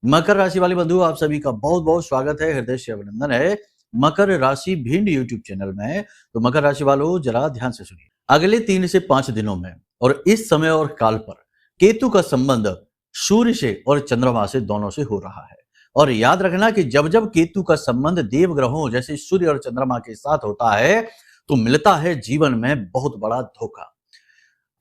मकर राशि वाले बंधु, आप सभी का बहुत बहुत स्वागत है, हृदय से अभिनंदन है मकर राशि भिंड यूट्यूब चैनल में। तो मकर राशि वालों, जरा ध्यान से सुनिए। अगले 3 से 5 दिनों में और इस समय और काल पर केतु का संबंध सूर्य से और चंद्रमा से दोनों से हो रहा है। और याद रखना कि जब जब केतु का संबंध देव ग्रहों जैसे सूर्य और चंद्रमा के साथ होता है तो मिलता है जीवन में बहुत बड़ा धोखा।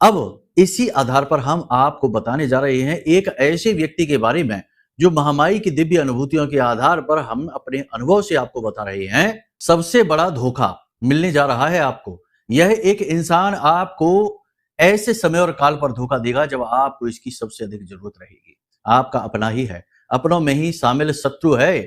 अब इसी आधार पर हम आपको बताने जा रहे हैं एक ऐसे व्यक्ति के बारे में जो महामारी की दिव्य अनुभूतियों के आधार पर हम अपने अनुभव से आपको बता रहे हैं। सबसे बड़ा धोखा मिलने जा रहा है आपको। यह एक इंसान आपको ऐसे समय और काल पर धोखा देगा जब आपको इसकी सबसे अधिक जरूरत रहेगी। आपका अपना ही है, अपनों में ही शामिल शत्रु है।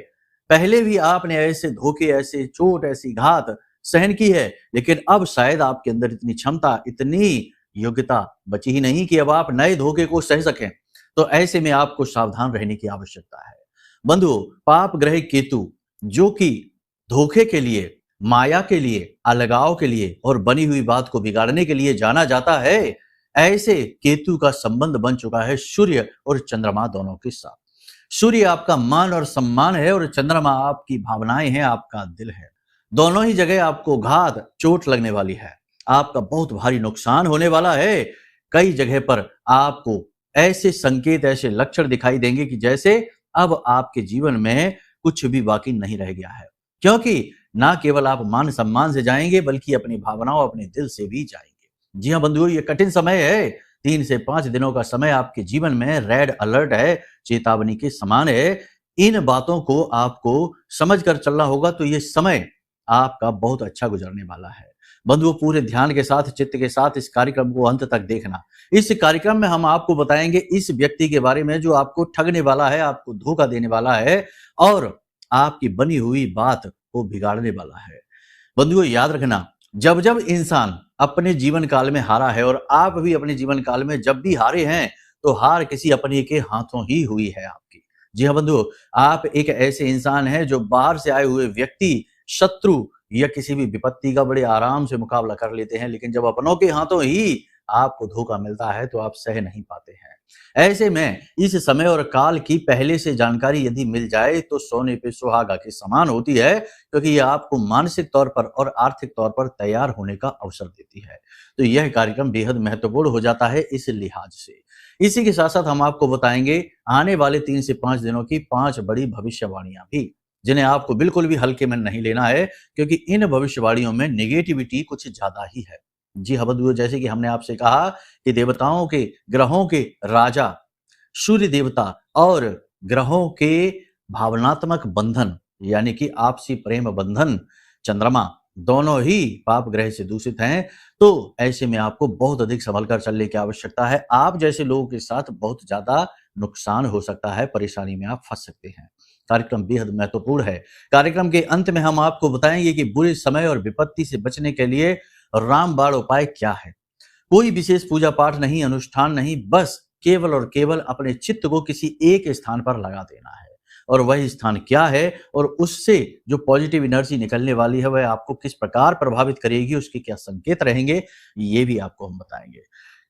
पहले भी आपने ऐसे धोखे, ऐसे चोट, ऐसी घात सहन की है, लेकिन अब शायद आपके अंदर इतनी क्षमता, इतनी योग्यता बची ही नहीं कि अब आप नए धोखे को सह सकें। तो ऐसे में आपको सावधान रहने की आवश्यकता है। बंधुओं, पाप ग्रह केतु जो कि धोखे के लिए, माया के लिए, अलगाव के लिए और बनी हुई बात को बिगाड़ने के लिए जाना जाता है, ऐसे केतु का संबंध बन चुका है सूर्य और चंद्रमा दोनों के साथ। सूर्य आपका मान और सम्मान है और चंद्रमा आपकी भावनाएं हैं, आपका दिल है। दोनों ही जगह आपको घात, चोट लगने वाली है। आपका बहुत भारी नुकसान होने वाला है। कई जगह पर आपको ऐसे संकेत, ऐसे लक्षण दिखाई देंगे कि जैसे अब आपके जीवन में कुछ भी बाकी नहीं रह गया है, क्योंकि ना केवल आप मान सम्मान से जाएंगे बल्कि अपनी भावनाओं, अपने दिल से भी जाएंगे। जी हाँ बंधुओं, ये कठिन समय है। 3 से 5 दिनों का समय आपके जीवन में रेड अलर्ट है, चेतावनी के समान है। इन बातों को आपको समझ कर चलना होगा, तो ये समय आपका बहुत अच्छा गुजरने वाला है। बंधुओं, पूरे ध्यान के साथ, चित्त के साथ इस कार्यक्रम को अंत तक देखना। इस कार्यक्रम में हम आपको बताएंगे इस व्यक्ति के बारे में जो आपको ठगने वाला है, आपको धोखा देने वाला है और आपकी बनी हुई बात को बिगाड़ने वाला है। बंधुओं, याद रखना, जब जब इंसान अपने जीवन काल में हारा है और आप भी अपने जीवन काल में जब भी हारे हैं, तो हार किसी अपने के हाथों ही हुई है आपकी। जी हाँ बंधुओं, आप एक ऐसे इंसान हैं जो बाहर से आए हुए व्यक्ति, शत्रु या किसी भी विपत्ति का बड़े आराम से मुकाबला कर लेते हैं, लेकिन जब अपनों के हाथों ही आपको धोखा मिलता है तो आप सह नहीं पाते हैं। ऐसे में इस समय और काल की पहले से जानकारी यदि मिल जाए तो सोने पे सुहागा के समान होती है, क्योंकि यह आपको मानसिक तौर पर और आर्थिक तौर पर तैयार होने का अवसर देती है। तो यह कार्यक्रम बेहद महत्वपूर्ण हो जाता है इस लिहाज से। इसी के साथ साथ हम आपको बताएंगे आने वाले 3 से 5 दिनों की 5 बड़ी भविष्यवाणियां भी, जिन्हें आपको बिल्कुल भी हल्के में नहीं लेना है, क्योंकि इन भविष्यवाणियों में नेगेटिविटी कुछ ज्यादा ही है। जी हाँ बंधुओं, जैसे कि हमने आपसे कहा कि देवताओं के, ग्रहों के राजा सूर्य देवता और ग्रहों के भावनात्मक बंधन यानी कि आपसी प्रेम बंधन चंद्रमा, दोनों ही पाप ग्रह से दूषित हैं। तो ऐसे में आपको बहुत अधिक संभल कर चलने की आवश्यकता है। आप जैसे लोगों के साथ बहुत ज्यादा नुकसान हो सकता है, परेशानी में आप फंस सकते हैं। कार्यक्रम बेहद महत्वपूर्ण है। कार्यक्रम के अंत में हम आपको बताएंगे कि बुरे समय और विपत्ति से बचने के लिए रामबाण उपाय क्या है। कोई विशेष पूजा पाठ नहीं, अनुष्ठान नहीं, बस केवल और केवल अपने चित्त को किसी एक स्थान पर लगा देना है। और वह स्थान क्या है और उससे जो पॉजिटिव एनर्जी निकलने वाली है वह आपको किस प्रकार प्रभावित करेगी, उसके क्या संकेत रहेंगे, ये भी आपको हम बताएंगे।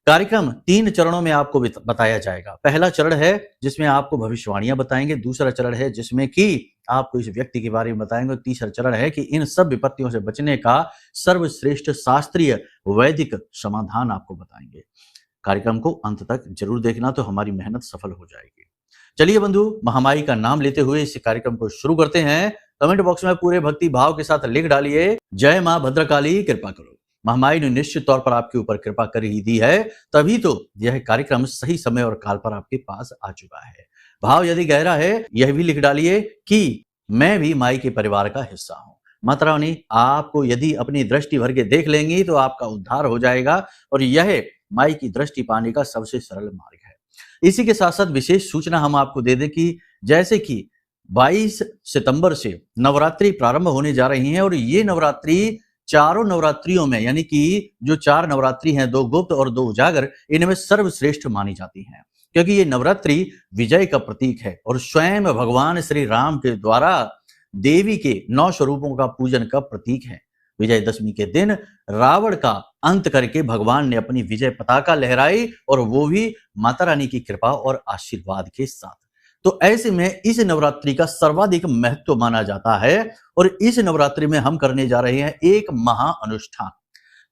कार्यक्रम 3 चरणों में आपको बताया जाएगा। पहला चरण है जिसमें आपको भविष्यवाणियां बताएंगे, दूसरा चरण है जिसमें कि आपको इस व्यक्ति के बारे में बताएंगे, तीसरा चरण है कि इन सब विपत्तियों से बचने का सर्वश्रेष्ठ शास्त्रीय वैदिक समाधान आपको बताएंगे। कार्यक्रम को अंत तक जरूर देखना, तो हमारी मेहनत सफल हो जाएगी। चलिए बंधु, महामाई का नाम लेते हुए इस कार्यक्रम को शुरू करते हैं। कमेंट बॉक्स में पूरे भक्ति भाव के साथ लिख डालिए, जय मां भद्रकाली कृपा करो। महामाई ने निश्चित तौर पर आपके ऊपर कृपा कर ही दी है, तभी तो यह कार्यक्रम सही समय और काल पर आपके पास आ चुका है। भाव यदि गहरा है, यह भी लिख डालिए कि मैं भी माई के परिवार का हिस्सा हूं। माता रानी आपको यदि अपनी दृष्टि भर के देख लेंगी तो आपका उद्धार हो जाएगा, और यह माई की दृष्टि पाने का सबसे सरल मार्ग है। इसी के साथ साथ विशेष सूचना हम आपको दे दें कि जैसे कि 22 सितंबर से नवरात्रि प्रारंभ होने जा रही हैं, और ये नवरात्रि चारों नवरात्रियों में, यानी कि जो 4 नवरात्रि हैं, 2 गुप्त और 2 उजागर, इनमें सर्वश्रेष्ठ मानी जाती हैं, क्योंकि ये नवरात्रि विजय का प्रतीक है और स्वयं भगवान श्री राम के द्वारा देवी के 9 स्वरूपों का पूजन का प्रतीक है। विजयदशमी के दिन रावण का अंत करके भगवान ने अपनी विजय पताका लहराई, और वो भी माता रानी की कृपा और आशीर्वाद के साथ। तो ऐसे में इस नवरात्रि का सर्वाधिक महत्व माना जाता है और इस नवरात्रि में हम करने जा रहे हैं एक महा अनुष्ठान।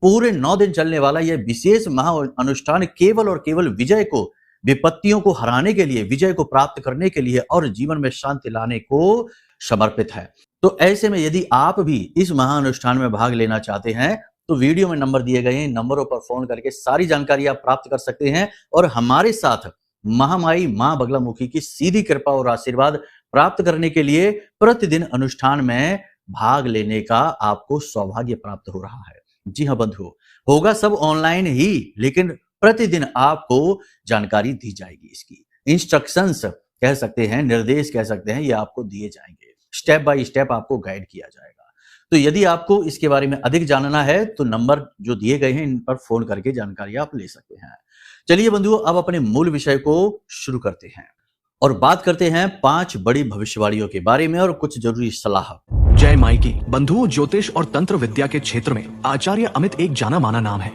पूरे 9 दिन चलने वाला यह विशेष महा अनुष्ठान केवल और केवल विजय को, विपत्तियों को हराने के लिए, विजय को प्राप्त करने के लिए और जीवन में शांति लाने को समर्पित है। तो ऐसे में यदि आप भी इस महाअनुष्ठान में भाग लेना चाहते हैं तो वीडियो में नंबर दिए गए हैं, नंबरों पर फोन करके सारी जानकारी आप प्राप्त कर सकते हैं और हमारे साथ महामाई मां बगलामुखी की सीधी कृपा और आशीर्वाद प्राप्त करने के लिए प्रतिदिन अनुष्ठान में भाग लेने का आपको सौभाग्य प्राप्त हो रहा है। जी हाँ बंधुओं, होगा सब ऑनलाइन ही, लेकिन प्रतिदिन आपको जानकारी दी जाएगी। इसकी इंस्ट्रक्शंस कह सकते हैं, निर्देश कह सकते हैं, ये आपको दिए जाएंगे। स्टेप बाय स्टेप आपको गाइड किया जाएगा। तो यदि आपको इसके बारे में अधिक जानना है तो नंबर जो दिए गए हैं इन पर फोन करके जानकारी आप ले सकते हैं। चलिए बंधुओं, अब अपने मूल विषय को शुरू करते हैं और बात करते हैं 5 बड़ी भविष्यवाणियों के बारे में और कुछ जरूरी सलाह। जय माई की। बंधुओं, ज्योतिष और तंत्र विद्या के क्षेत्र में आचार्य अमित एक जाना माना नाम है।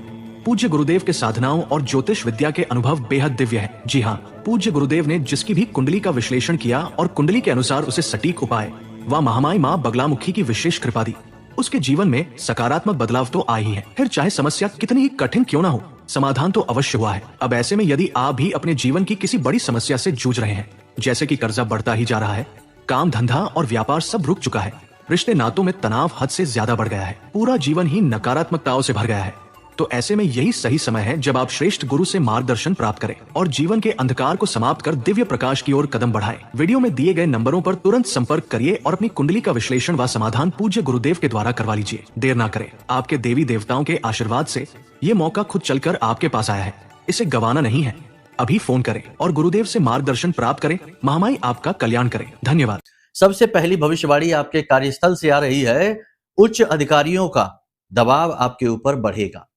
पूज्य गुरुदेव के साधनाओं और ज्योतिष विद्या के अनुभव बेहद दिव्य है। जी हाँ, पूज्य गुरुदेव ने जिसकी भी कुंडली का विश्लेषण किया और कुंडली के अनुसार उसे सटीक उपाय व महामाई मां बगलामुखी की विशेष कृपा दी, उसके जीवन में सकारात्मक बदलाव तो आए ही है। फिर चाहे समस्या कितनी ही कठिन क्यों ना हो, समाधान तो अवश्य हुआ है। अब ऐसे में यदि आप भी अपने जीवन की किसी बड़ी समस्या से जूझ रहे हैं, जैसे कि कर्जा बढ़ता ही जा रहा है, काम धंधा और व्यापार सब रुक चुका है, रिश्ते नातों में तनाव हद से ज्यादा बढ़ गया है, पूरा जीवन ही नकारात्मकताओं से भर गया है, तो ऐसे में यही सही समय है जब आप श्रेष्ठ गुरु से मार्गदर्शन प्राप्त करें और जीवन के अंधकार को समाप्त कर दिव्य प्रकाश की ओर कदम बढ़ाएं। वीडियो में दिए गए नंबरों पर तुरंत संपर्क करिए और अपनी कुंडली का विश्लेषण व समाधान पूज्य गुरुदेव के द्वारा करवा लीजिए। देर ना करें, आपके देवी देवताओं के आशीर्वाद से ये मौका खुद चलकर आपके पास आया है, इसे गंवाना नहीं है। अभी फोन करें और गुरुदेव से मार्गदर्शन प्राप्त करें। महामाई आपका कल्याण करें। धन्यवाद। सबसे पहली भविष्यवाणी आपके कार्यस्थल से आ रही है। उच्च अधिकारियों का दबाव आपके ऊपर बढ़ेगा।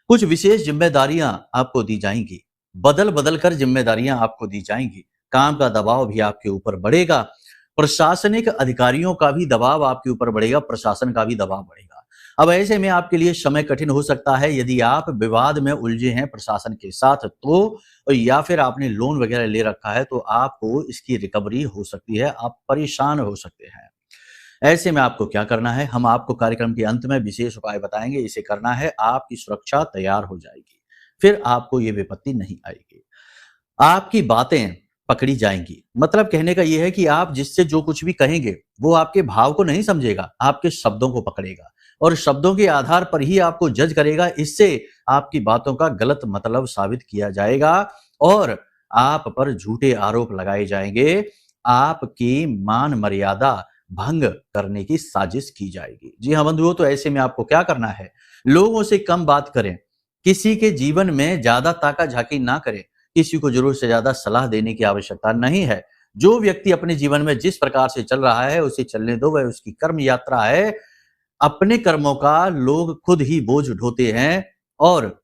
कुछ विशेष जिम्मेदारियां आपको दी जाएंगी, बदल बदल कर जिम्मेदारियां आपको दी जाएंगी। काम का दबाव भी आपके ऊपर बढ़ेगा। प्रशासनिक अधिकारियों का भी दबाव आपके ऊपर बढ़ेगा, प्रशासन का भी दबाव बढ़ेगा। अब ऐसे में आपके लिए समय कठिन हो सकता है यदि आप विवाद में उलझे हैं प्रशासन के साथ तो, या फिर आपने लोन वगैरह ले रखा है तो आपको इसकी रिकवरी हो सकती है, आप परेशान हो सकते हैं। ऐसे में आपको क्या करना है, हम आपको कार्यक्रम के अंत में विशेष उपाय बताएंगे। इसे करना है, आपकी सुरक्षा तैयार हो जाएगी, फिर आपको ये विपत्ति नहीं आएगी। आपकी बातें पकड़ी जाएंगी। मतलब कहने का यह है कि आप जिससे जो कुछ भी कहेंगे वो आपके भाव को नहीं समझेगा, आपके शब्दों को पकड़ेगा और शब्दों के आधार पर ही आपको जज करेगा। इससे आपकी बातों का गलत मतलब साबित किया जाएगा और आप पर झूठे आरोप लगाए जाएंगे। आपकी मान मर्यादा भंग करने की साजिश की जाएगी। जी हाँ बंधुओं, तो ऐसे में आपको क्या करना है, लोगों से कम बात करें, किसी के जीवन में ज्यादा ताका झाकी ना करें, किसी को जरूरत से ज्यादा सलाह देने की आवश्यकता नहीं है। जो व्यक्ति अपने जीवन में जिस प्रकार से चल रहा है उसे चलने दो, वह उसकी कर्म यात्रा है। अपने कर्मों का लोग खुद ही बोझ ढोते हैं और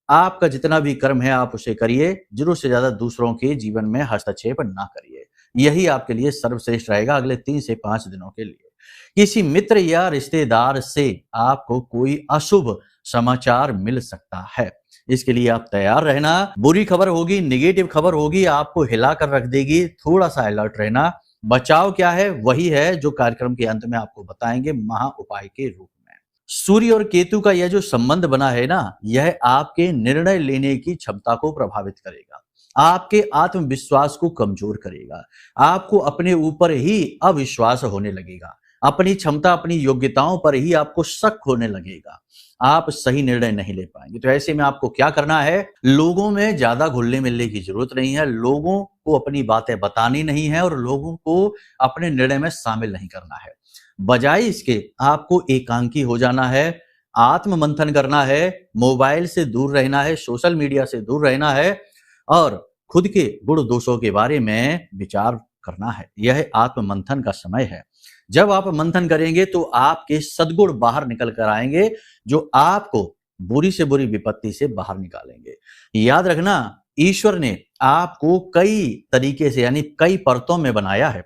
आपका जितना भी कर्म है आप उसे करिए, जरूरत से ज्यादा दूसरों के जीवन में हस्तक्षेप ना करिए। यही आपके लिए सर्वश्रेष्ठ रहेगा अगले 3 से 5 दिनों के लिए। किसी मित्र या रिश्तेदार से आपको कोई अशुभ समाचार मिल सकता है, इसके लिए आप तैयार रहना। बुरी खबर होगी, नेगेटिव खबर होगी, आपको हिला कर रख देगी, थोड़ा सा अलर्ट रहना। बचाव क्या है, वही है जो कार्यक्रम के अंत में आपको बताएंगे महा उपाय के रूप में। सूर्य और केतु का यह जो संबंध बना है ना, यह आपके निर्णय लेने की क्षमता को प्रभावित करेगा, आपके आत्मविश्वास को कमजोर करेगा, आपको अपने ऊपर ही अविश्वास होने लगेगा, अपनी क्षमता अपनी योग्यताओं पर ही आपको शक होने लगेगा, आप सही निर्णय नहीं ले पाएंगे। तो ऐसे में आपको क्या करना है, लोगों में ज्यादा घुलने मिलने की जरूरत नहीं है, लोगों को अपनी बातें बतानी नहीं है और लोगों को अपने निर्णय में शामिल नहीं करना है। बजाय इसके आपको एकांकी हो जाना है, आत्म मंथन करना है, मोबाइल से दूर रहना है, सोशल मीडिया से दूर रहना है और खुद के गुण दोषों के बारे में विचार करना है। यह आत्म मंथन का समय है। जब आप मंथन करेंगे तो आपके सद्गुण बाहर निकल कर आएंगे जो आपको बुरी से बुरी विपत्ति से बाहर निकालेंगे। याद रखना, ईश्वर ने आपको कई तरीके से यानी कई परतों में बनाया है।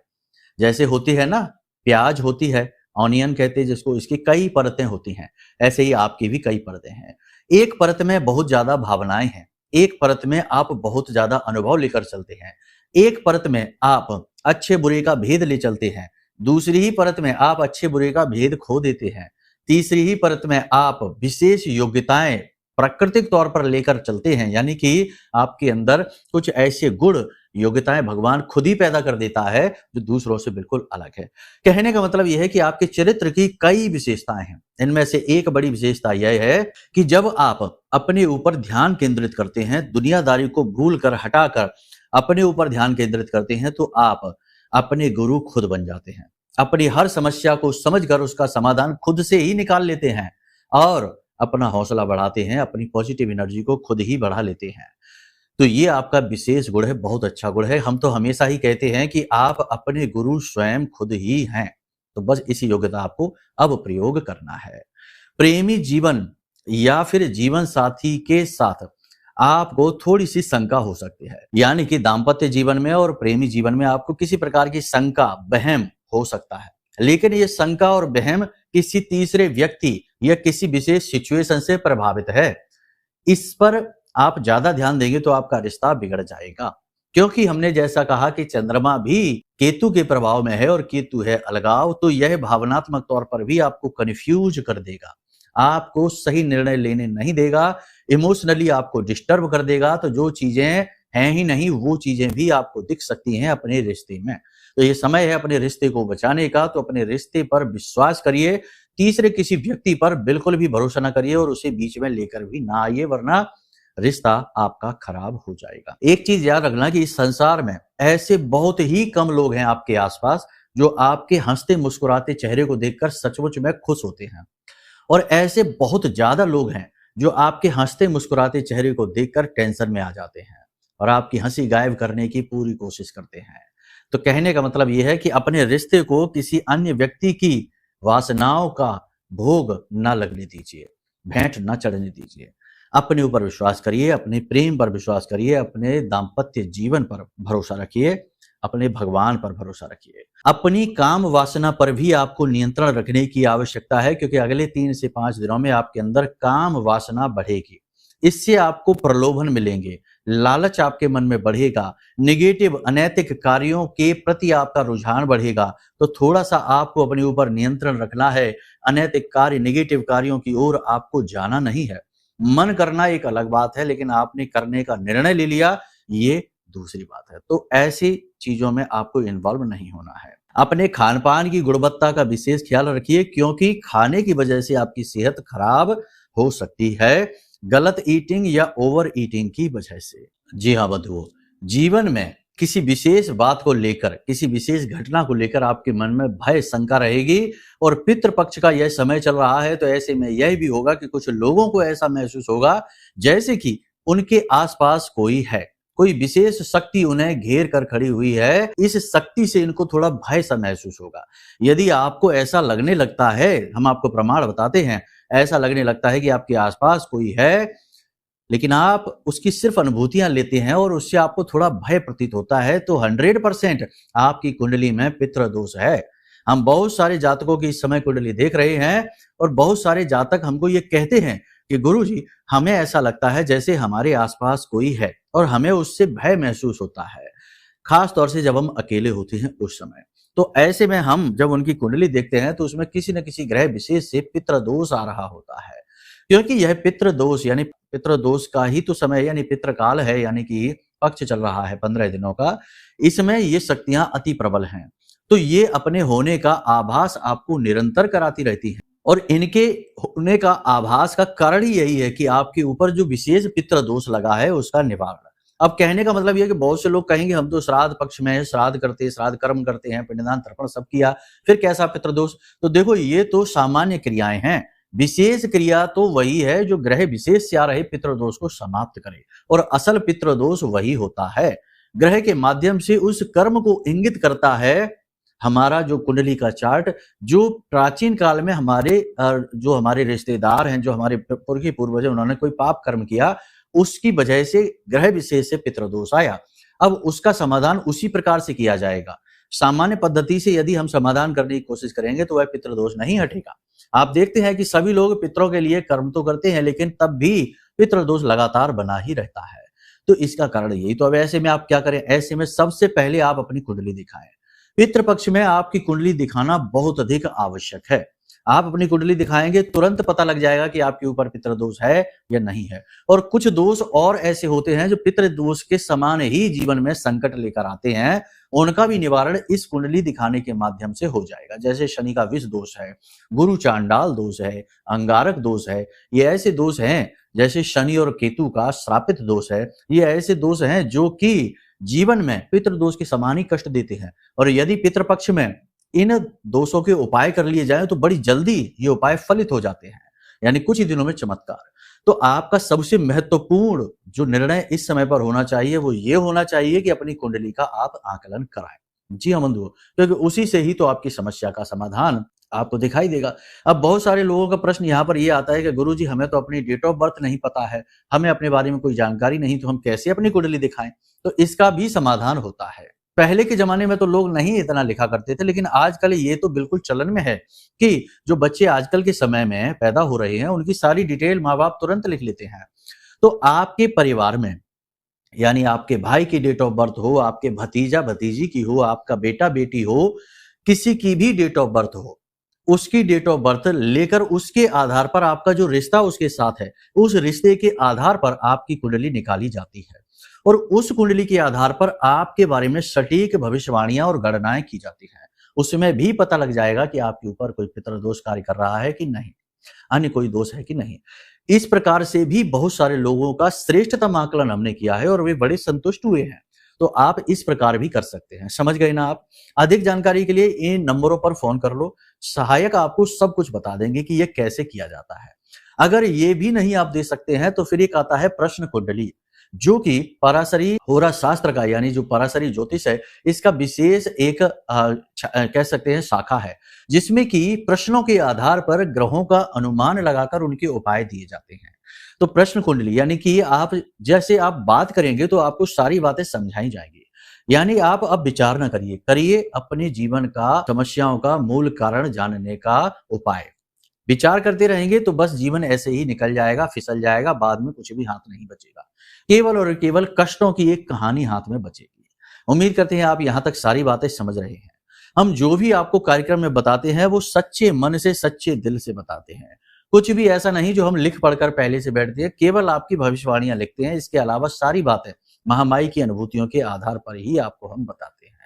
जैसे होती है ना, प्याज होती है, ऑनियन कहते हैं जिसको, इसकी कई परतें होती हैं, ऐसे ही आपकी भी कई परतें हैं। एक परत में बहुत ज्यादा भावनाएं हैं, एक परत में आप बहुत ज्यादा अनुभव लेकर चलते हैं, एक परत में आप अच्छे बुरे का भेद ले चलते हैं। दूसरी ही परत में आप अच्छे बुरे का भेद खो देते हैं। तीसरी ही परत में आप विशेष योग्यताएं प्राकृतिक तौर पर लेकर चलते हैं, यानी कि आपके अंदर कुछ ऐसे गुण योग्यताएं भगवान खुद ही पैदा कर देता है जो दूसरों से बिल्कुल अलग है। कहने का मतलब यह है कि आपके चरित्र की कई विशेषताएं हैं। इनमें से एक बड़ी विशेषता यह है कि जब आप अपने ऊपर ध्यान केंद्रित करते हैं, दुनियादारी को भूलकर हटाकर अपने ऊपर ध्यान केंद्रित करते हैं, तो आप अपने गुरु खुद बन जाते हैं। अपनी हर समस्या को समझकर उसका समाधान खुद से ही निकाल लेते हैं और अपना हौसला बढ़ाते हैं, अपनी पॉजिटिव एनर्जी को खुद ही बढ़ा लेते हैं। तो ये आपका विशेष गुण है, बहुत अच्छा गुण है। हम तो हमेशा ही कहते हैं कि आप अपने गुरु स्वयं खुद ही हैं। तो बस इसी योग्यता आपको अब प्रयोग करना है। प्रेमी जीवन या फिर जीवन साथी के साथ आपको थोड़ी सी शंका हो सकती है, यानी कि दाम्पत्य जीवन में और प्रेमी जीवन में आपको किसी प्रकार की शंका, वहम हो सकता है। लेकिन ये शंका और वहम किसी तीसरे व्यक्ति या किसी विशेष सिचुएशन से प्रभावित है। इस पर आप ज्यादा ध्यान देंगे तो आपका रिश्ता बिगड़ जाएगा, क्योंकि हमने जैसा कहा कि चंद्रमा भी केतु के प्रभाव में है और केतु है अलगाव, तो यह भावनात्मक तौर पर भी आपको कंफ्यूज कर देगा, आपको सही निर्णय लेने नहीं देगा, इमोशनली आपको डिस्टर्ब कर देगा। तो जो चीजें हैं ही नहीं वो चीजें भी आपको दिख सकती हैं अपने रिश्ते में। तो ये समय है अपने रिश्ते को बचाने का, तो अपने रिश्ते पर विश्वास करिए, तीसरे किसी व्यक्ति पर बिल्कुल भी भरोसा ना करिए और उसे बीच में लेकर भी ना आइए, वरना रिश्ता आपका खराब हो जाएगा। एक चीज याद रखना कि इस संसार में ऐसे बहुत ही कम लोग हैं आपके आसपास जो आपके हंसते मुस्कुराते चेहरे को देखकर सचमुच में खुश होते हैं, और ऐसे बहुत ज्यादा लोग हैं जो आपके हंसते मुस्कुराते चेहरे को देखकर टेंशन में आ जाते हैं और आपकी हंसी गायब करने की पूरी कोशिश करते हैं। तो कहने का मतलब यह है कि अपने रिश्ते को किसी अन्य व्यक्ति की वासनाओं का भोग न लगने दीजिए, भेंट न चढ़ने दीजिए। अपने ऊपर विश्वास करिए, अपने प्रेम पर विश्वास करिए, अपने दाम्पत्य जीवन पर भरोसा रखिए, अपने भगवान पर भरोसा रखिए। अपनी काम वासना पर भी आपको नियंत्रण रखने की आवश्यकता है, क्योंकि अगले 3 से 5 दिनों में आपके अंदर काम वासना बढ़ेगी। इससे आपको प्रलोभन मिलेंगे, लालच आपके मन में बढ़ेगा, नेगेटिव अनैतिक कार्यों के प्रति आपका रुझान बढ़ेगा। तो थोड़ा सा आपको अपने ऊपर नियंत्रण रखना है। अनैतिक कार्य, नेगेटिव कार्यों की ओर आपको जाना नहीं है। मन करना एक अलग बात है, लेकिन आपने करने का निर्णय ले लिया, ये दूसरी बात है। तो ऐसी चीजों में आपको इन्वॉल्व नहीं होना है। अपने खान पान की गुणवत्ता का विशेष ख्याल रखिए, क्योंकि खाने की वजह से आपकी सेहत खराब हो सकती है, गलत ईटिंग या ओवर ईटिंग की वजह से। जी हाँ बंधुओं, जीवन में किसी विशेष बात को लेकर, किसी विशेष घटना को लेकर आपके मन में भय, शंका रहेगी, और पितृपक्ष का यह समय चल रहा है, तो ऐसे में यह भी होगा कि कुछ लोगों को ऐसा महसूस होगा जैसे कि उनके आसपास कोई है, कोई विशेष शक्ति उन्हें घेर कर खड़ी हुई है। इस शक्ति से इनको थोड़ा भय सा महसूस होगा। यदि आपको ऐसा लगने लगता है, हम आपको प्रमाण बताते हैं, ऐसा लगने लगता है कि आपके आसपास कोई है, लेकिन आप उसकी सिर्फ अनुभूतियां लेते हैं और उससे आपको थोड़ा भय प्रतीत होता है, तो 100% आपकी कुंडली में पितृ दोष है। हम बहुत सारे जातकों की इस समय कुंडली देख रहे हैं और बहुत सारे जातक हमको ये कहते हैं कि गुरुजी, हमें ऐसा लगता है जैसे हमारे आसपास कोई है और हमें उससे भय महसूस होता है, खास तौर से जब हम अकेले होते हैं उस समय। तो ऐसे में हम जब उनकी कुंडली देखते हैं तो उसमें किसी न किसी ग्रह विशेष से पितृ दोष आ रहा होता है, क्योंकि यह पितृ दोष यानी पितृ दोष का ही तो समय यानी पितृकाल है, यानी कि पक्ष चल रहा है 15 दिनों का। इसमें ये शक्तियां अति प्रबल हैं, तो ये अपने होने का आभास आपको निरंतर कराती रहती हैं, और इनके होने का आभास का कारण ही यही है कि आपके ऊपर जो विशेष पितृ दोष लगा है उसका निवारण। अब कहने का मतलब यह है कि बहुत से लोग कहेंगे हम तो श्राद्ध पक्ष में श्राद्ध करते, श्राद्ध कर्म करते हैं, पिंडदान तर्पण सब किया, फिर कैसा पितृ दोष? तो देखो, ये तो सामान्य क्रियाएं हैं। विशेष क्रिया तो वही है जो ग्रह विशेष से आ रहे पितृदोष को समाप्त करे, और असल पितृदोष वही होता है। ग्रह के माध्यम से उस कर्म को इंगित करता है हमारा जो कुंडली का चार्ट, जो प्राचीन काल में जो हमारे रिश्तेदार हैं, जो हमारे पुरखी पूर्वज हैं, उन्होंने कोई पाप कर्म किया, उसकी वजह से ग्रह विशेष से पितृदोष आया। अब उसका समाधान उसी प्रकार से किया जाएगा। सामान्य पद्धति से यदि हम समाधान करने की कोशिश करेंगे तो वह पितृदोष नहीं हटेगा। आप देखते हैं कि सभी लोग पितरों के लिए कर्म तो करते हैं, लेकिन तब भी पितृदोष लगातार बना ही रहता है। तो इसका कारण यही। तो अब ऐसे में आप क्या करें? ऐसे में सबसे पहले आप अपनी कुंडली दिखाएं। पितृपक्ष में आपकी कुंडली दिखाना बहुत अधिक आवश्यक है। आप अपनी कुंडली दिखाएंगे, तुरंत पता लग जाएगा कि आपके ऊपर पितृदोष है या नहीं है। और कुछ दोष और ऐसे होते हैं जो पितृदोष के समान ही जीवन में संकट लेकर आते हैं, उनका भी निवारण इस कुंडली दिखाने के माध्यम से हो जाएगा। जैसे शनि का विष दोष है, गुरु चांडाल दोष है, अंगारक दोष है। ये ऐसे दोष हैं, जैसे शनि और केतु का श्रापित दोष है। ये ऐसे दोष हैं जो कि जीवन में पितृदोष के समान ही कष्ट देते हैं। और यदि पितृपक्ष में इन दोषों के उपाय कर लिए जाएं तो बड़ी जल्दी ये उपाय फलित हो जाते हैं, यानी कुछ ही दिनों में चमत्कार। तो आपका सबसे महत्वपूर्ण जो निर्णय इस समय पर होना चाहिए वो ये होना चाहिए कि अपनी कुंडली का आप आकलन कराएं। जी हाँ बंधुओं, क्योंकि उसी से ही तो आपकी समस्या का समाधान आपको दिखाई देगा। अब बहुत सारे लोगों का प्रश्न यहाँ पर ये आता है कि गुरुजी हमें तो अपनी डेट ऑफ बर्थ नहीं पता है, हमें अपने बारे में कोई जानकारी नहीं, तो हम कैसे अपनी कुंडली दिखाएं? तो इसका भी समाधान होता है। पहले के जमाने में तो लोग नहीं इतना लिखा करते थे, लेकिन आजकल ये तो बिल्कुल चलन में है कि जो बच्चे आजकल के समय में पैदा हो रहे हैं उनकी सारी डिटेल माँ बाप तुरंत लिख लेते हैं। तो आपके परिवार में, यानी आपके भाई की डेट ऑफ बर्थ हो, आपके भतीजा भतीजी की हो, आपका बेटा बेटी हो, किसी की भी डेट ऑफ बर्थ हो, उसकी डेट ऑफ बर्थ लेकर उसके आधार पर आपका जो रिश्ता उसके साथ है, उस रिश्ते के आधार पर आपकी कुंडली निकाली जाती है। और उस कुंडली के आधार पर आपके बारे में सटीक भविष्यवाणियां और गणनाएं की जाती हैं। उसमें भी पता लग जाएगा कि आपके ऊपर कोई पितृदोष कार्य कर रहा है कि नहीं, अन्य कोई दोष है कि नहीं। इस प्रकार से भी बहुत सारे लोगों का श्रेष्ठतम आकलन हमने किया है और वे बड़े संतुष्ट हुए हैं। तो आप इस प्रकार भी कर सकते हैं। समझ गए ना आप? अधिक जानकारी के लिए इन नंबरों पर फोन कर लो, सहायक आपको सब कुछ बता देंगे कि यह कैसे किया जाता है। अगर ये भी नहीं आप दे सकते हैं तो फिर एक आता है प्रश्न कुंडली, जो कि पराशरी होरा शास्त्र का, यानी जो पराशरी ज्योतिष है, इसका विशेष एक कह सकते हैं शाखा है, जिसमें कि प्रश्नों के आधार पर ग्रहों का अनुमान लगाकर उनके उपाय दिए जाते हैं। तो प्रश्न कुंडली यानी कि आप जैसे आप बात करेंगे तो आपको सारी बातें समझाई जाएंगी। यानी आप अब विचार ना करिए, करिए अपने जीवन का समस्याओं का मूल कारण जानने का उपाय। विचार करते रहेंगे तो बस जीवन ऐसे ही निकल जाएगा, फिसल जाएगा, बाद में कुछ भी हाथ नहीं बचेगा। केवल और केवल कष्टों की एक कहानी हाथ में बचेगी। उम्मीद करते हैं आप यहाँ तक सारी बातें समझ रहे हैं। हम जो भी आपको कार्यक्रम में बताते हैं वो सच्चे मन से, सच्चे दिल से बताते हैं। कुछ भी ऐसा नहीं जो हम लिख पढ़कर पहले से बैठते हैं, केवल आपकी भविष्यवाणियां लिखते हैं। इसके अलावा सारी बातें महामाई की अनुभूतियों के आधार पर ही आपको हम बताते हैं।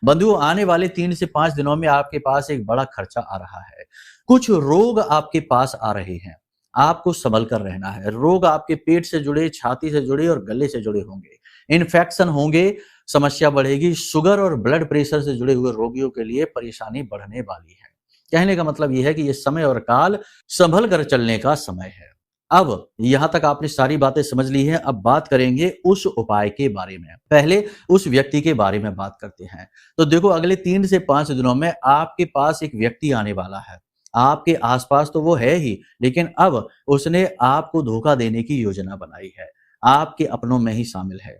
बंधुओं, आने वाले 3 से 5 दिनों में आपके पास एक बड़ा खर्चा आ रहा है। कुछ रोग आपके पास आ रहे हैं, आपको संभल कर रहना है। रोग आपके पेट से जुड़े, छाती से जुड़े और गले से जुड़े होंगे। इन्फेक्शन होंगे, समस्या बढ़ेगी। शुगर और ब्लड प्रेशर से जुड़े हुए रोगियों के लिए परेशानी बढ़ने वाली है। कहने का मतलब यह है कि यह समय और काल संभल कर चलने का समय है। अब यहां तक आपने सारी बातें समझ ली हैं। अब बात करेंगे उस उपाय के बारे में। पहले उस व्यक्ति के बारे में बात करते हैं। तो देखो, अगले 3 से 5 दिनों में आपके पास एक व्यक्ति आने वाला है। आपके आसपास तो वो है ही, लेकिन अब उसने आपको धोखा देने की योजना बनाई है। आपके अपनों में ही शामिल है।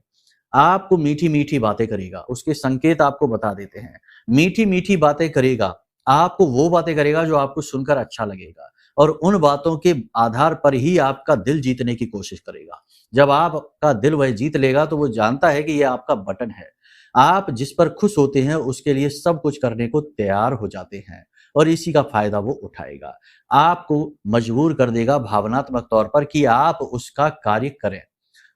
आपको मीठी मीठी बातें करेगा, उसके संकेत आपको बता देते हैं। मीठी मीठी बातें करेगा, आपको वो बातें करेगा जो आपको सुनकर अच्छा लगेगा, और उन बातों के आधार पर ही आपका दिल जीतने की कोशिश करेगा। जब आपका दिल वह जीत लेगा तो वो जानता है कि यह आपका बटन है। आप जिस पर खुश होते हैं उसके लिए सब कुछ करने को तैयार हो जाते हैं, और इसी का फायदा वो उठाएगा। आपको मजबूर कर देगा भावनात्मक तौर पर कि आप उसका कार्य करें,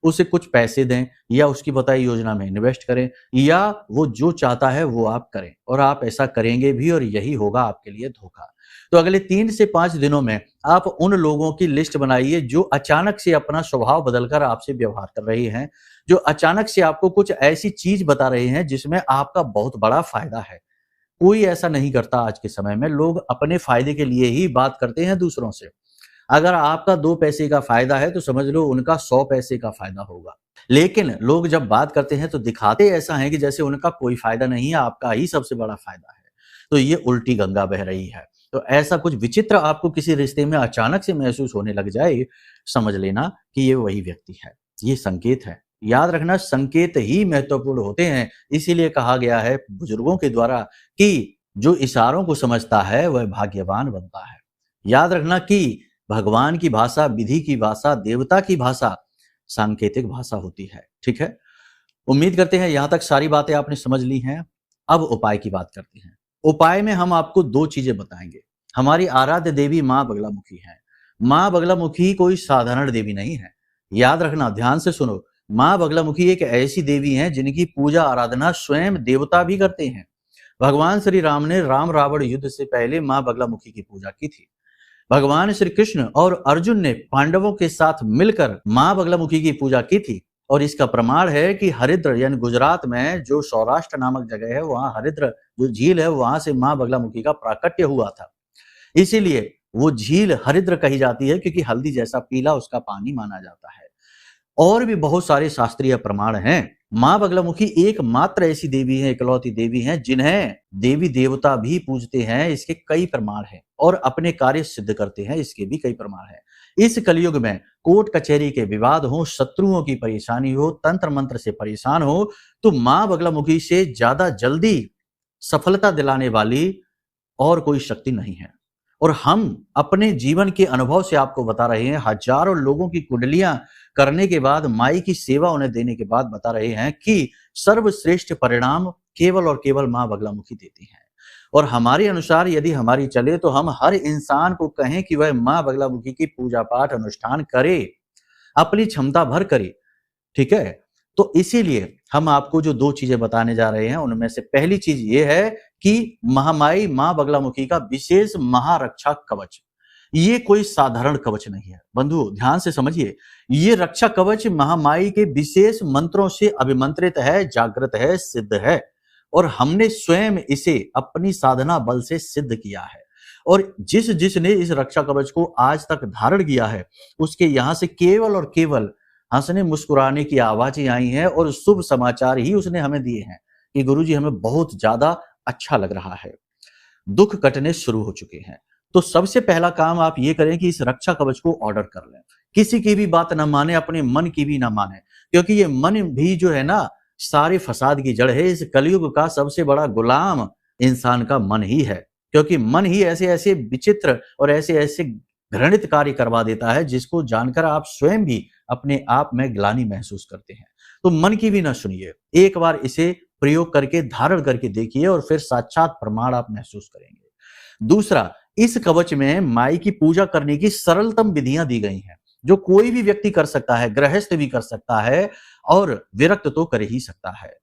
उसे कुछ पैसे दें या उसकी बताई योजना में इन्वेस्ट करें, या वो जो चाहता है वो आप करें, और आप ऐसा करेंगे भी, और यही होगा आपके लिए धोखा। तो अगले 3 से 5 दिनों में आप उन लोगों की लिस्ट बनाइए जो अचानक से अपना स्वभाव बदलकर आपसे व्यवहार कर रहे हैं, जो अचानक से आपको कुछ ऐसी चीज बता रहे हैं जिसमें आपका बहुत बड़ा फायदा है। कोई ऐसा नहीं करता आज के समय में। लोग अपने फायदे के लिए ही बात करते हैं दूसरों से। अगर आपका 2 पैसे का फायदा है तो समझ लो उनका 100 पैसे का फायदा होगा। लेकिन लोग जब बात करते हैं तो दिखाते ऐसा है कि जैसे उनका कोई फायदा नहीं है, आपका ही सबसे बड़ा फायदा है। तो ये उल्टी गंगा बह रही है। तो ऐसा कुछ विचित्र आपको किसी रिश्ते में अचानक से महसूस होने लग जाए, समझ लेना कि ये वही व्यक्ति है। ये संकेत है। याद रखना, संकेत ही महत्वपूर्ण होते हैं। इसीलिए कहा गया है बुजुर्गों के द्वारा कि जो इशारों को समझता है वह भाग्यवान बनता है। याद रखना कि भगवान की भाषा, विधि की भाषा, देवता की भाषा सांकेतिक भाषा होती है। ठीक है, उम्मीद करते हैं यहां तक सारी बातें आपने समझ ली हैं। अब उपाय की बात करते हैं। उपाय में हम आपको 2 चीजें बताएंगे। हमारी आराध्य देवी मां बगलामुखी है। मां बगलामुखी कोई साधारण देवी नहीं है। याद रखना, ध्यान से सुनो, मां बगलामुखी एक ऐसी देवी है जिनकी पूजा आराधना स्वयं देवता भी करते हैं। भगवान श्री राम ने राम रावण युद्ध से पहले मां बगलामुखी की पूजा की थी। भगवान श्री कृष्ण और अर्जुन ने पांडवों के साथ मिलकर मां बगलामुखी की पूजा की थी। और इसका प्रमाण है कि हरिद्र यानी गुजरात में जो सौराष्ट्र नामक जगह है, वहां हरिद्र जो झील है, वहां से मां बगलामुखी का प्राकट्य हुआ था। इसीलिए वो झील हरिद्र कही जाती है, क्योंकि हल्दी जैसा पीला उसका पानी माना जाता है। और भी बहुत सारे शास्त्रीय प्रमाण हैं। मां बगलामुखी एकमात्र ऐसी देवी है, इकलौती देवी है, जिन्हें देवी देवता भी पूजते हैं। इसके कई प्रमाण हैं और अपने कार्य सिद्ध करते हैं, इसके भी कई प्रमाण हैं। इस कलयुग में कोर्ट कचहरी के विवाद हो, शत्रुओं की परेशानी हो, तंत्र मंत्र से परेशान हो, तो मां बगलामुखी से ज्यादा जल्दी सफलता दिलाने वाली और कोई शक्ति नहीं है। और हम अपने जीवन के अनुभव से आपको बता रहे हैं। हजारों लोगों की कुंडलियां करने के बाद, माई की सेवा उन्हें देने के बाद बता रहे हैं कि सर्वश्रेष्ठ परिणाम केवल और केवल मां बगलामुखी देती हैं। और हमारे अनुसार यदि हमारी चले तो हम हर इंसान को कहें कि वह मां बगलामुखी की पूजा पाठ अनुष्ठान करे, अपनी क्षमता भर करे। ठीक है, तो इसीलिए हम आपको जो 2 चीजें बताने जा रहे हैं, उनमें से पहली चीज ये है कि महामाई मां बगलामुखी का विशेष महारक्षा कवच। ये कोई साधारण कवच नहीं है बंधु, ध्यान से समझिए। ये रक्षा कवच महामाई के विशेष मंत्रों से अभिमंत्रित है, जागृत है, सिद्ध है। और हमने स्वयं इसे अपनी साधना बल से सिद्ध किया है। और जिसने इस रक्षा कवच को आज तक धारण किया है, उसके यहां से केवल और केवल हंसने मुस्कुराने की आवाजें आई हैं और शुभ समाचार ही उसने हमें दिए हैं कि गुरुजी हमें बहुत ज्यादा अच्छा लग रहा है, दुख कटने शुरू हो चुके हैं। तो सबसे पहला काम आप ये करें कि इस रक्षा कवच को ऑर्डर कर लें। किसी की भी बात ना माने, अपने मन की भी ना माने, क्योंकि ये मन भी जो है ना, सारे फसाद की जड़ है। इस कलयुग का सबसे बड़ा गुलाम इंसान का मन ही है, क्योंकि मन ही ऐसे ऐसे विचित्र और ऐसे ऐसे घृणित कार्य करवा देता है, जिसको जानकर आप स्वयं भी अपने आप में ग्लानि महसूस करते हैं। तो मन की भी ना सुनिए, एक बार इसे प्रयोग करके धारण करके देखिए और फिर साक्षात प्रमाण आप महसूस करेंगे। दूसरा, इस कवच में माई की पूजा करने की सरलतम विधियां दी गई हैं, जो कोई भी व्यक्ति कर सकता है, गृहस्थ भी कर सकता है और विरक्त तो कर ही सकता है।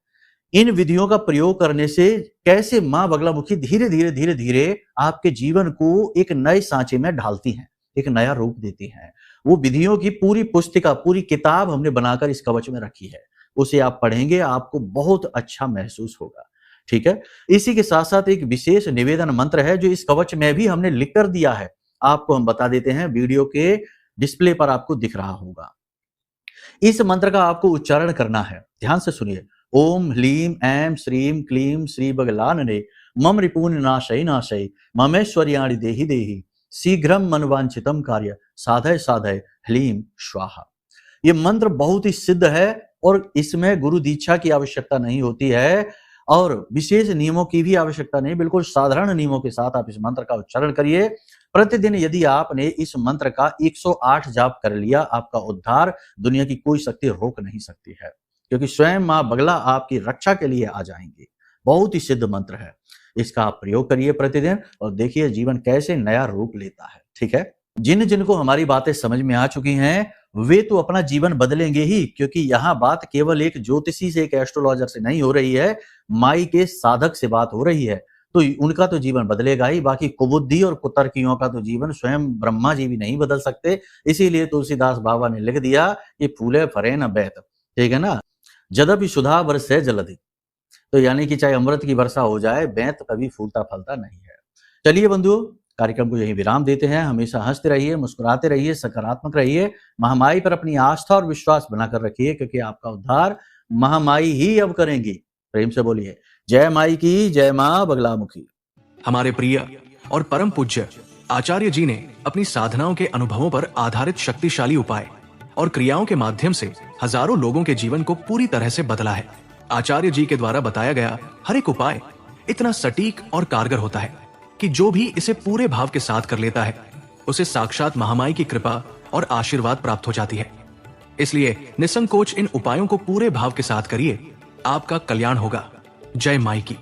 इन विधियों का प्रयोग करने से कैसे मां बगलामुखी धीरे धीरे धीरे धीरे आपके जीवन को एक नए सांचे में ढालती हैं, एक नया रूप देती हैं। वो विधियों की पूरी पुस्तिका, पूरी किताब हमने बनाकर इस कवच में रखी है। उसे आप पढ़ेंगे, आपको बहुत अच्छा महसूस होगा। ठीक है, इसी के साथ साथ एक विशेष निवेदन मंत्र है जो इस कवच में भी हमने लिख कर दिया है। आपको हम बता देते हैं, वीडियो के डिस्प्ले पर आपको दिख रहा होगा। इस मंत्र का आपको उच्चारण करना है, ध्यान से सुनिए। ओम ह्लीम ऐं श्रीम क्लीम श्री बगलानने मम रिपून नाशय नाशय ममेश्वर्याणि देहि देहि शीघ्रम मनवांछितम कार्य साधय साधय ह्लीम स्वाहा। ये मंत्र बहुत ही सिद्ध है और इसमें गुरु दीक्षा की आवश्यकता नहीं होती है और विशेष नियमों की भी आवश्यकता नहीं। बिल्कुल साधारण नियमों के साथ आप इस मंत्र का उच्चारण करिए। प्रतिदिन यदि आपने इस मंत्र का 108 जाप कर लिया, आपका उद्धार दुनिया की कोई शक्ति रोक नहीं सकती है, क्योंकि स्वयं मां बगला आपकी रक्षा के लिए आ जाएंगी। बहुत ही सिद्ध मंत्र है, इसका आप प्रयोग करिए प्रतिदिन और देखिए जीवन कैसे नया रूप लेता है। ठीक है, जिनको हमारी बातें समझ में आ चुकी हैं वे तो अपना जीवन बदलेंगे ही, क्योंकि यहाँ बात केवल एक ज्योतिषी से, एक एस्ट्रोलॉजर से नहीं हो रही है, माई के साधक से बात हो रही है। तो उनका तो जीवन बदलेगा ही, बाकी कुबुद्धि और कुतर्कियों का तो जीवन स्वयं ब्रह्मा जी भी नहीं बदल सकते। इसीलिए तुलसीदास बाबा ने लिख दिया कि फूले फरे न बैत। ठीक है ना, जदपि सुधा बरसे जलधि, तो यानी कि चाहे अमृत की वर्षा हो जाए, बैत कभी फूलता फलता नहीं है। चलिए बंधुओं, कार्यक्रम को यहीं विराम देते हैं। हमेशा हंसते रहिए, मुस्कुराते रहिए, सकारात्मक रहिए, महामाई पर अपनी आस्था और विश्वास बनाकर रखिए, क्योंकि आपका उद्धार महामाई ही अब करेंगी। प्रेम से बोलिए जय माई की, जय मां बगलामुखी। हमारे प्रिय और परम पूज्य आचार्य जी ने अपनी साधनाओं के अनुभवों पर आधारित शक्तिशाली उपाय और क्रियाओं के माध्यम से हजारों लोगों के जीवन को पूरी तरह से बदला है। आचार्य जी के द्वारा बताया गया हर एक उपाय इतना सटीक और कारगर होता है कि जो भी इसे पूरे भाव के साथ कर लेता है, उसे साक्षात महामाई की कृपा और आशीर्वाद प्राप्त हो जाती है। इसलिए निसंकोच इन उपायों को पूरे भाव के साथ करिए। आपका कल्याण होगा। जय माई की।